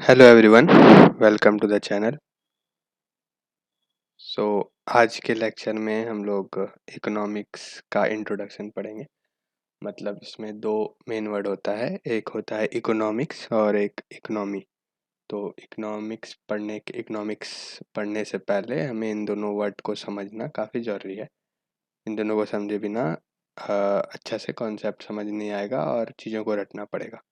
Hello everyone, welcome to the channel. So आज के lecture में हम लोग इकोनॉमिक्स का इंट्रोडक्शन पढ़ेंगे। मतलब इसमें दो मेन वर्ड होता है, एक होता है इकोनॉमिक्स और एक इकोनॉमी। तो इकोनॉमिक्स पढ़ने से पहले हमें इन दोनों वर्ड को समझना काफ़ी ज़रूरी है। इन दोनों को समझे बिना अच्छा से कॉन्सेप्ट समझ नहीं आएगा और चीज़ों को रटना पड़ेगा।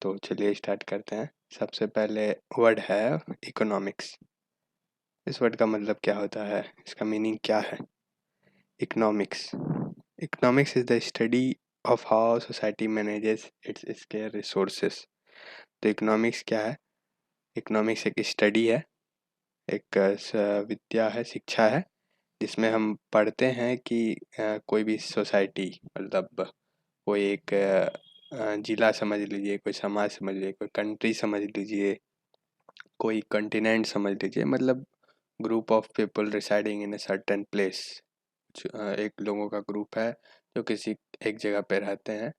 तो चलिए स्टार्ट करते हैं। सबसे पहले वर्ड है इकोनॉमिक्स। इस वर्ड का मतलब क्या होता है, इसका मीनिंग क्या है? Economics economics is the study of how society manages it's square resources. तो इकोनॉमिक्स क्या है? इकोनॉमिक्स एक स्टडी है, एक विद्या है, शिक्षा है, जिसमें हम पढ़ते हैं कि कोई भी सोसाइटी, मतलब कोई एक जिला समझ लीजिए, कोई समाज समझ लीजिए, कोई कंट्री समझ लीजिए, कोई कॉन्टिनेंट समझ लीजिए, मतलब group of people residing in a certain place. एक लोगों का ग्रुप है जो किसी एक जगह पे रहते हैं,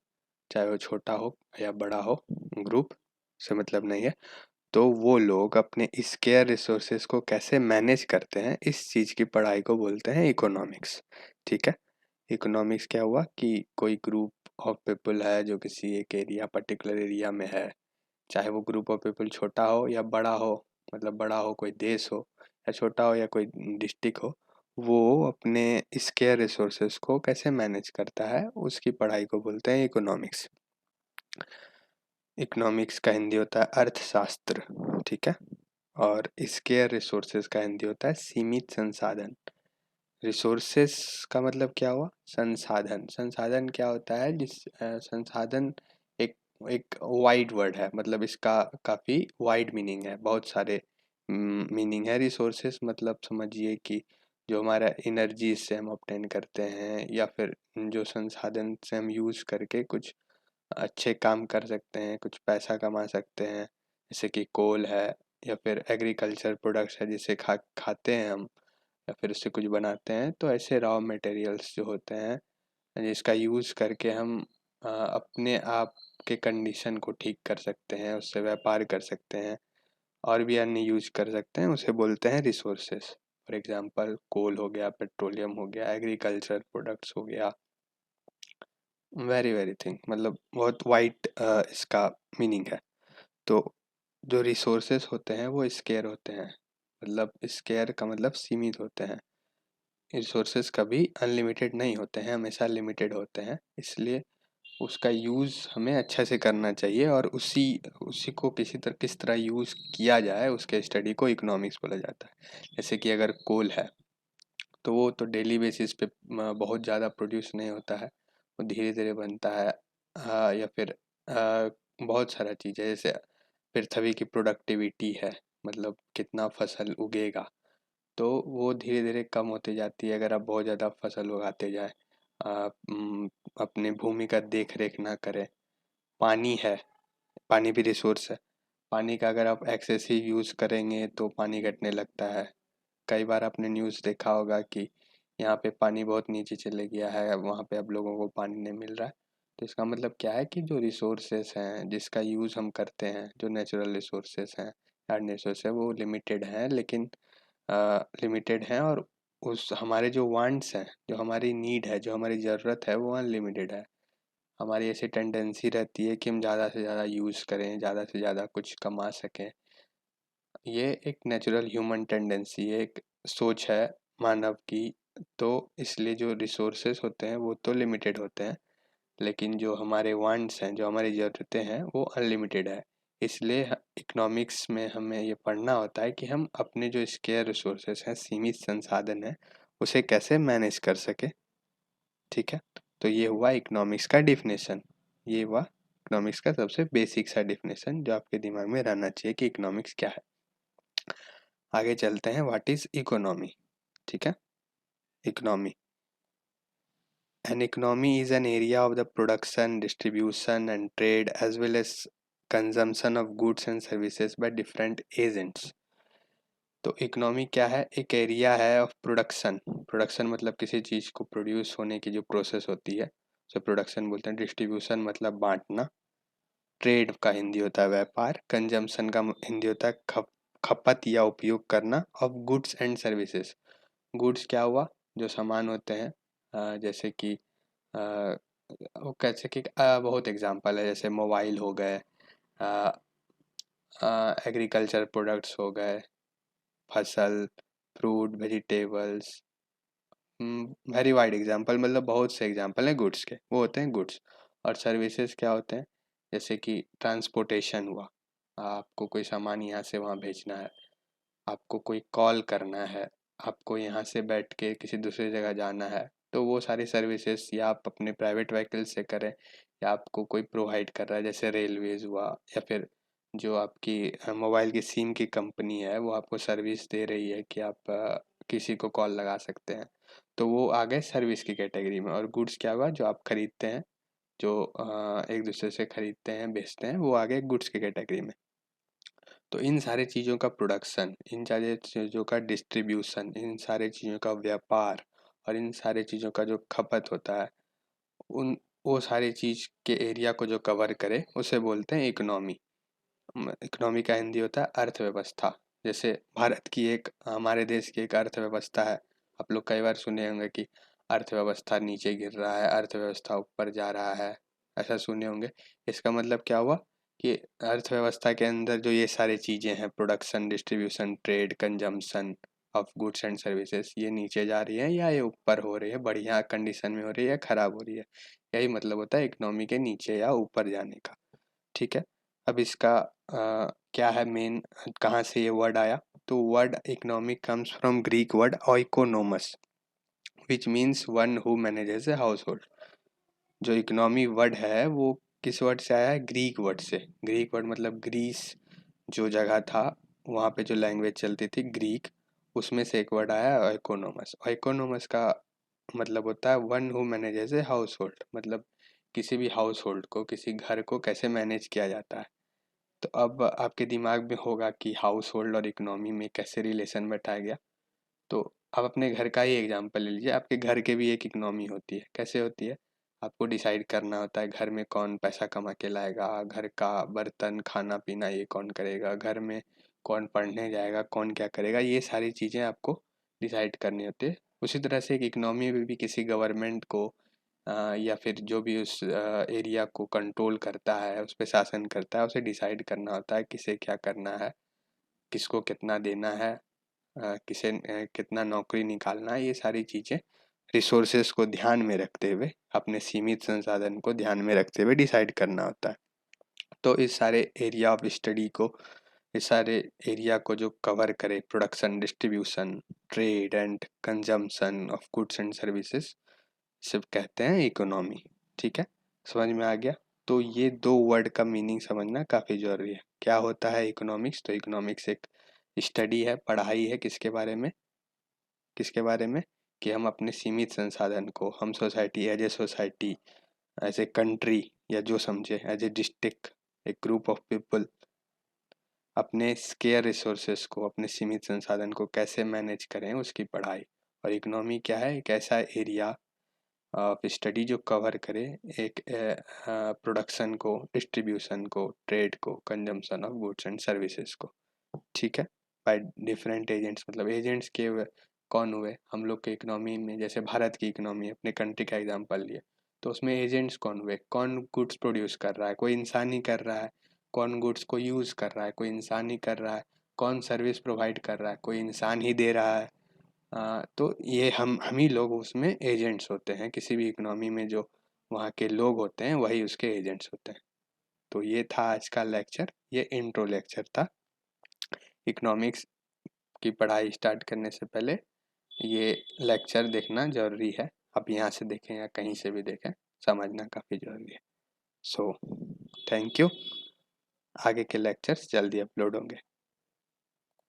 चाहे वो छोटा हो या बड़ा हो, ग्रुप से मतलब नहीं है। तो वो लोग अपने स्केयर रिसोर्सेज को कैसे मैनेज करते हैं, इस चीज़ की पढ़ाई को बोलते हैं इकोनॉमिक्स। ठीक है। इकोनॉमिक्स क्या हुआ कि कोई ग्रुप ऑफ पीपल है जो किसी एक एरिया, पर्टिकुलर एरिया में है, चाहे वो ग्रुप ऑफ पीपल छोटा हो या बड़ा हो, मतलब बड़ा हो कोई देश हो, या छोटा हो या कोई डिस्ट्रिक्ट हो, वो अपने स्केयर रिसोर्सेज को कैसे मैनेज करता है, उसकी पढ़ाई को बोलते हैं इकोनॉमिक्स। इकोनॉमिक्स का हिंदी होता है अर्थशास्त्र। ठीक है। और स्केयर रिसोर्सेज का हिंदी होता है सीमित संसाधन। रिसोर्सेस का मतलब क्या हुआ? संसाधन। संसाधन क्या होता है? संसाधन एक एक वाइड वर्ड है, मतलब इसका काफ़ी वाइड मीनिंग है, बहुत सारे मीनिंग है। रिसोर्सेस मतलब समझिए कि जो हमारा एनर्जी से हम ऑब्टेन करते हैं, या फिर जो संसाधन से हम यूज़ करके कुछ अच्छे काम कर सकते हैं, कुछ पैसा कमा सकते हैं, जैसे कि कोल है, या फिर एग्रीकल्चर प्रोडक्ट्स है जिसे खाते हैं हम, या फिर उससे कुछ बनाते हैं। तो ऐसे रॉ मटेरियल्स जो होते हैं जिसका यूज़ करके हम अपने आप के कंडीशन को ठीक कर सकते हैं, उससे व्यापार कर सकते हैं, और भी अन्य यूज कर सकते हैं, उसे बोलते हैं रिसोर्सेस। फॉर एग्जांपल कोल हो गया, पेट्रोलियम हो गया, एग्रीकल्चर प्रोडक्ट्स हो गया, वेरी वेरी थिंग, मतलब बहुत वाइड इसका मीनिंग है। तो जो रिसोर्सेस होते हैं वो स्केयर होते हैं, मतलब स्केयर का मतलब सीमित होते हैं। रिसोर्सेज कभी अनलिमिटेड नहीं होते हैं, हमेशा लिमिटेड होते हैं। इसलिए उसका यूज़ हमें अच्छे से करना चाहिए, और उसी उसी को किस तरह यूज़ किया जाए, उसके स्टडी को इकोनॉमिक्स बोला जाता है। जैसे कि अगर कोल है तो वो तो डेली बेसिस पे बहुत ज़्यादा प्रोड्यूस नहीं होता है, वो धीरे धीरे बनता है। या फिर बहुत सारा चीज़ है, जैसे पृथ्वी की प्रोडक्टिविटी है, मतलब कितना फसल उगेगा, तो वो धीरे धीरे कम होती जाती है अगर आप बहुत ज़्यादा फसल उगाते जाए, आप अपनी भूमि का देख रेख ना करें। पानी है, पानी भी रिसोर्स है। पानी का अगर आप एक्सेसिव यूज़ करेंगे तो पानी घटने लगता है। कई बार आपने न्यूज़ देखा होगा कि यहाँ पे पानी बहुत नीचे चले गया है, वहाँ पे अब लोगों को पानी नहीं मिल रहा है। तो इसका मतलब क्या है कि जो रिसोर्सेस हैं जिसका यूज़ हम करते हैं, जो नेचुरल रिसोर्सेस हैं, अर्थ रिसोर्स है, वो लिमिटेड हैं, लेकिन लिमिटेड हैं, और उस हमारे जो वांट्स हैं, जो हमारी नीड है, जो हमारी ज़रूरत है, वो अनलिमिटेड है। हमारी ऐसी टेंडेंसी रहती है कि हम ज़्यादा से ज़्यादा यूज़ करें, ज़्यादा से ज़्यादा कुछ कमा सकें। ये एक नेचुरल ह्यूमन टेंडेंसी है, एक सोच है मानव की। तो इसलिए जो रिसोर्सेस होते हैं वो तो लिमिटेड होते हैं, लेकिन जो हमारे वांट्स हैं, जो हमारी ज़रूरतें हैं, वो अनलिमिटेड है। इसलिए इकोनॉमिक्स में हमें ये पढ़ना होता है कि हम अपने जो स्केयर रिसोर्सेस हैं, सीमित संसाधन हैं, उसे कैसे मैनेज कर सके। ठीक है। तो ये हुआ इकोनॉमिक्स का डिफिनेशन। ये हुआ इकोनॉमिक्स का सबसे बेसिक सा डिफिनेशन जो आपके दिमाग में रहना चाहिए कि इकोनॉमिक्स क्या है। आगे चलते हैं, व्हाट इज इकोनॉमी। ठीक है। Economy, an economy is an area of the production, distribution and trade as well as consumption of goods and services by different agents। तो इकोनॉमी क्या है? एक एरिया है ऑफ प्रोडक्शन। प्रोडक्शन मतलब किसी चीज़ को प्रोड्यूस होने की जो प्रोसेस होती है, उसे प्रोडक्शन बोलते हैं। डिस्ट्रीब्यूशन मतलब बांटना, ट्रेड का हिंदी होता है व्यापार, कंजम्पशन का हिंदी होता है खपत या उपयोग करना, of goods and services. Goods क्या हुआ, जो सामान होते हैं, जैसे कि वो कैसे कि बहुत एग्जांपल है, जैसे मोबाइल हो गए, एग्रीकल्चर प्रोडक्ट्स हो गए, फसल, fruit, vegetables, very wide example, मतलब बहुत से एग्जांपल हैं गुड्स के, वो होते हैं गुड्स। और सर्विसेज क्या होते हैं, जैसे कि ट्रांसपोर्टेशन हुआ, आपको कोई सामान यहाँ से वहाँ भेजना है, आपको कोई कॉल करना है, आपको यहाँ से बैठ के किसी दूसरी जगह जाना है, तो वो सारी सर्विसेज या आप अपने प्राइवेट व्हीकल से करें या आपको कोई प्रोवाइड कर रहा है, जैसे रेलवेज हुआ, या फिर जो आपकी मोबाइल की सिम की कंपनी है वो आपको सर्विस दे रही है कि आप किसी को कॉल लगा सकते हैं, तो वो आ गए सर्विस की कैटेगरी में। और गुड्स क्या हुआ, जो आप खरीदते हैं, जो एक दूसरे से खरीदते हैं बेचते हैं, वो आ गए गुड्स की कैटेगरी में। तो इन सारे चीज़ों का प्रोडक्शन, इन सारे चीज़ों का डिस्ट्रीब्यूशन, इन सारे चीज़ों का व्यापार और इन सारे चीज़ों का जो खपत होता है, उन वो सारी चीज़ के एरिया को जो कवर करे उसे बोलते हैं इकोनॉमी। इकोनॉमी का हिंदी होता है अर्थव्यवस्था। जैसे भारत की एक, हमारे देश की एक अर्थव्यवस्था है, आप लोग कई बार सुने होंगे कि अर्थव्यवस्था नीचे गिर रहा है, अर्थव्यवस्था ऊपर जा रहा है, ऐसा सुने होंगे। इसका मतलब क्या हुआ कि अर्थव्यवस्था के अंदर जो ये सारी चीज़ें हैं, production, distribution, trade, consumption of goods and services, ये नीचे जा रही है या ये ऊपर हो रही है, बढ़िया कंडीशन में हो रही है या खराब हो रही है, यही मतलब होता है इकोनॉमी के नीचे या ऊपर जाने का। ठीक है। अब इसका क्या है मेन, कहाँ से ये वर्ड आया, तो word economic comes from Greek word oikonomos, which means one who manages a household. जो इकोनॉमी वर्ड है वो किस वर्ड से आया है, ग्रीक वर्ड से। ग्रीक वर्ड मतलब ग्रीस जो जगह था, वहाँ पे जो लैंग्वेज चलती थी ग्रीक, उसमें से एक वर्ड आया है इकोनोमस। इकोनोमस का मतलब होता है one who manages a house hold, मतलब किसी भी हाउस होल्ड को, किसी घर को कैसे मैनेज किया जाता है। तो अब आपके दिमाग में होगा कि हाउस होल्ड और इकोनॉमी में कैसे रिलेशन बैठाया गया। तो आप अपने घर का ही एग्जांपल ले लीजिए, आपके घर के भी एक इकोनॉमी होती है। कैसे होती है, आपको डिसाइड करना होता है घर में कौन पैसा कमा के लाएगा, घर का बर्तन खाना पीना ये कौन करेगा, घर में कौन पढ़ने जाएगा, कौन क्या करेगा, ये सारी चीज़ें आपको डिसाइड करनी होती है। उसी तरह से एक इकोनॉमी में भी किसी गवर्नमेंट को या फिर जो भी उस एरिया को कंट्रोल करता है, उस पर शासन करता है, उसे डिसाइड करना होता है किसे क्या करना है, किसको कितना देना है, किसे कितना नौकरी निकालना है, ये सारी चीज़ें रिसोर्सेज को ध्यान में रखते हुए, अपने सीमित संसाधन को ध्यान में रखते हुए डिसाइड करना होता है। तो इस सारे एरिया ऑफ स्टडी को, इस सारे एरिया को जो कवर करे, production, distribution, trade and consumption of goods and services, सिर्फ कहते हैं इकोनॉमी। ठीक है, समझ में आ गया। तो ये दो वर्ड का मीनिंग समझना काफ़ी जरूरी है। क्या होता है इकोनॉमिक्स, तो इकोनॉमिक्स एक स्टडी है, पढ़ाई है, किसके बारे में, किसके बारे में, कि हम अपने सीमित संसाधन को, हम सोसाइटी, एज ए कंट्री, या जो समझे एज ए डिस्ट्रिक्ट, एक ग्रुप ऑफ पीपल, अपने स्केयर रिसोर्सेस को, अपने सीमित संसाधन को कैसे मैनेज करें, उसकी पढ़ाई। और इकोनॉमी क्या है, एक ऐसा एरिया ऑफ स्टडी जो कवर करे एक प्रोडक्शन को, डिस्ट्रीब्यूशन को, ट्रेड को, consumption of goods and services को। ठीक है, बाय डिफरेंट एजेंट्स, मतलब एजेंट्स के कौन हुए हम लोग के इकोनॉमी में। जैसे भारत की इकोनॉमी, अपने कंट्री का एग्जांपल लिए, तो उसमें एजेंट्स कौन हुए, कौन गुड्स प्रोड्यूस कर रहा है, कोई इंसान ही कर रहा है, कौन गुड्स को यूज़ कर रहा है, कोई इंसान ही कर रहा है, कौन सर्विस प्रोवाइड कर रहा है, कोई इंसान ही दे रहा है। तो ये हम ही लोग उसमें एजेंट्स होते हैं, किसी भी इकोनॉमी में जो वहाँ के लोग होते हैं वही उसके एजेंट्स होते हैं। तो ये था आज का लेक्चर, ये इंट्रो लेक्चर था। इकोनॉमिक्स की पढ़ाई स्टार्ट करने से पहले ये लेक्चर देखना ज़रूरी है। आप यहाँ से देखें या कहीं से भी देखें, समझना काफ़ी ज़रूरी है। So thank you. आगे के लेक्चर्स जल्दी अपलोड होंगे।